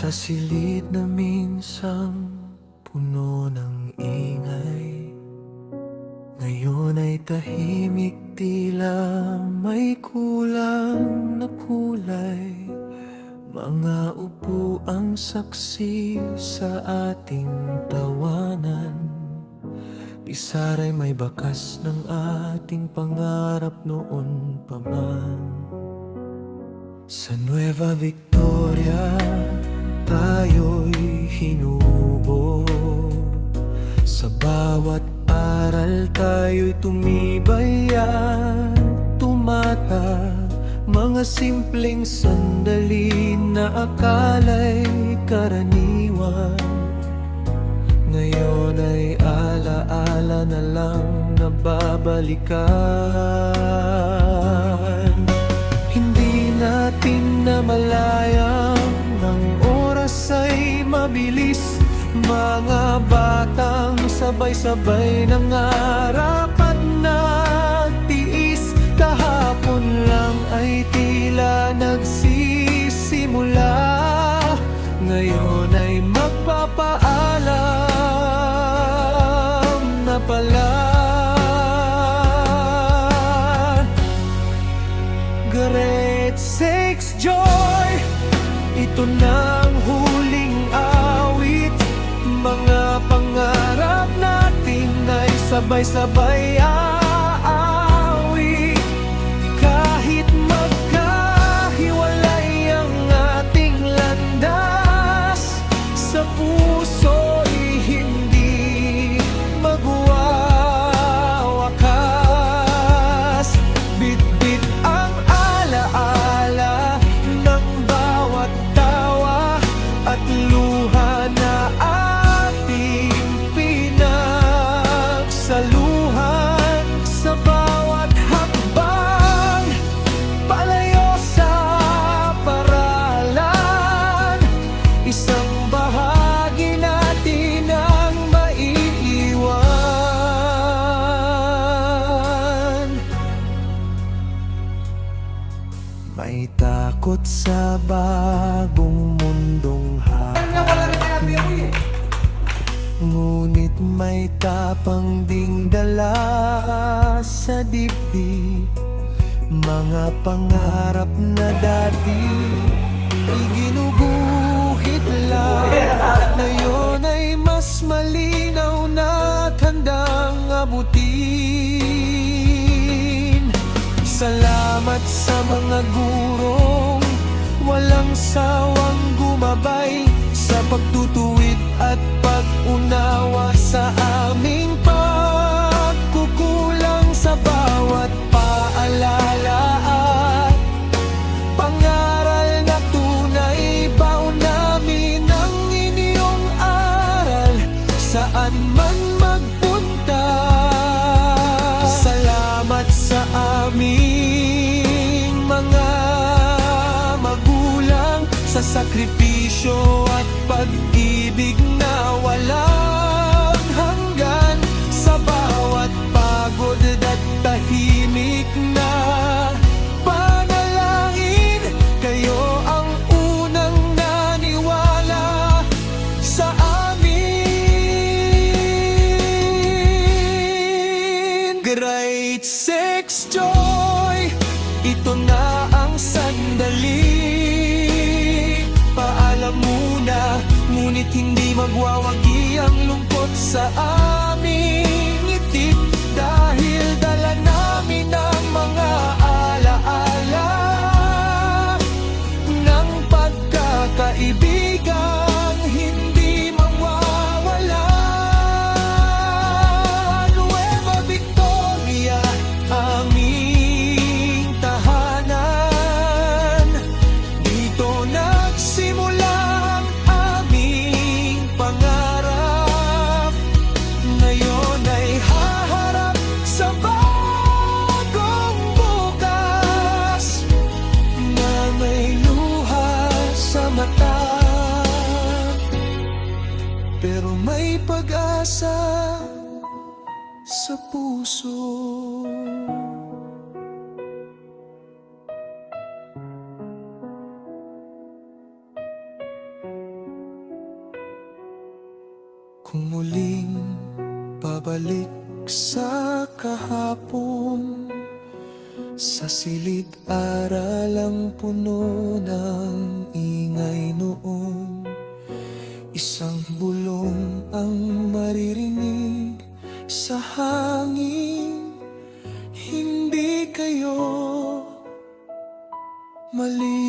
Sa silid na minsang puno ng ingay, ngayon ay tahimik, tila may kulang na kulay. Mga upuang saksi sa ating tawanan, pisaray may bakas ng ating pangarap noon pa man. Sa Nueva Victoria, tayo'y hinubo. Sa bawat aral tayo'y tumibay at tumatag. Mga simpleng sandali na akala'y karaniwan, ngayon ay alaala na lang na babalikan. Hindi natin namalayang ng oras ay mabilis. Mga batang sabay-sabay nangarap at nagtiis. Kahapon lang ay tila nagsisimula, ngayon ay magpapaalam na pala. Great Six Joy, ito na ang huling awit. Mga pangarap natin ay sabay-sabay aawit. Kahit magkahiwalay ang ating landas, sa puso'y hindi magwawakas. Bit-bit ang alaala ng bawat tawa at luha na ating pinagsaluhan. Sa bawat hakbang palayo sa paralan, isang bahagi natin ang maiiwan. May takot sa bagong mundong hapon, ngunit may tapang ding dala sa dibdib. Mga pangarap na dati iginuguhit lang, ngayon ay mas malinaw na't handang abutin. Salamat sa mga gurong walang sawang gumabay, sa pagtutuwid at pag-unawa sa aming pagkukulang. Sa bawat paalala at pangaral na tunay, baon namin ang inyong aral saan man magpunta. Salamat sa aming mga magulang, sa sakripisyo at pag-ibig na walang hanggan. Sa bawat pagod at tahimik na panalangin, kayo ang unang naniwala sa amin. Great Six Joy, ito na ang sandali. Paalam muna, ngunit hindi magwawagi ang lungkot sa aming ngiti, dahil dala namin ang mga alaala ng pagkakaibigang hindi mawawala. Nueva Victoria, aming tahanan. Dito nagsimula ang aming pangarap, ngayon ay haharap sa bagong bukas na may luha sa mata, pero may pag-asa sa puso. Kung muling babalik sa kahapon, sa silid-aral ang puno ng ingay noon. Isang bulong ang maririnig sa hangin, hindi kayo mali.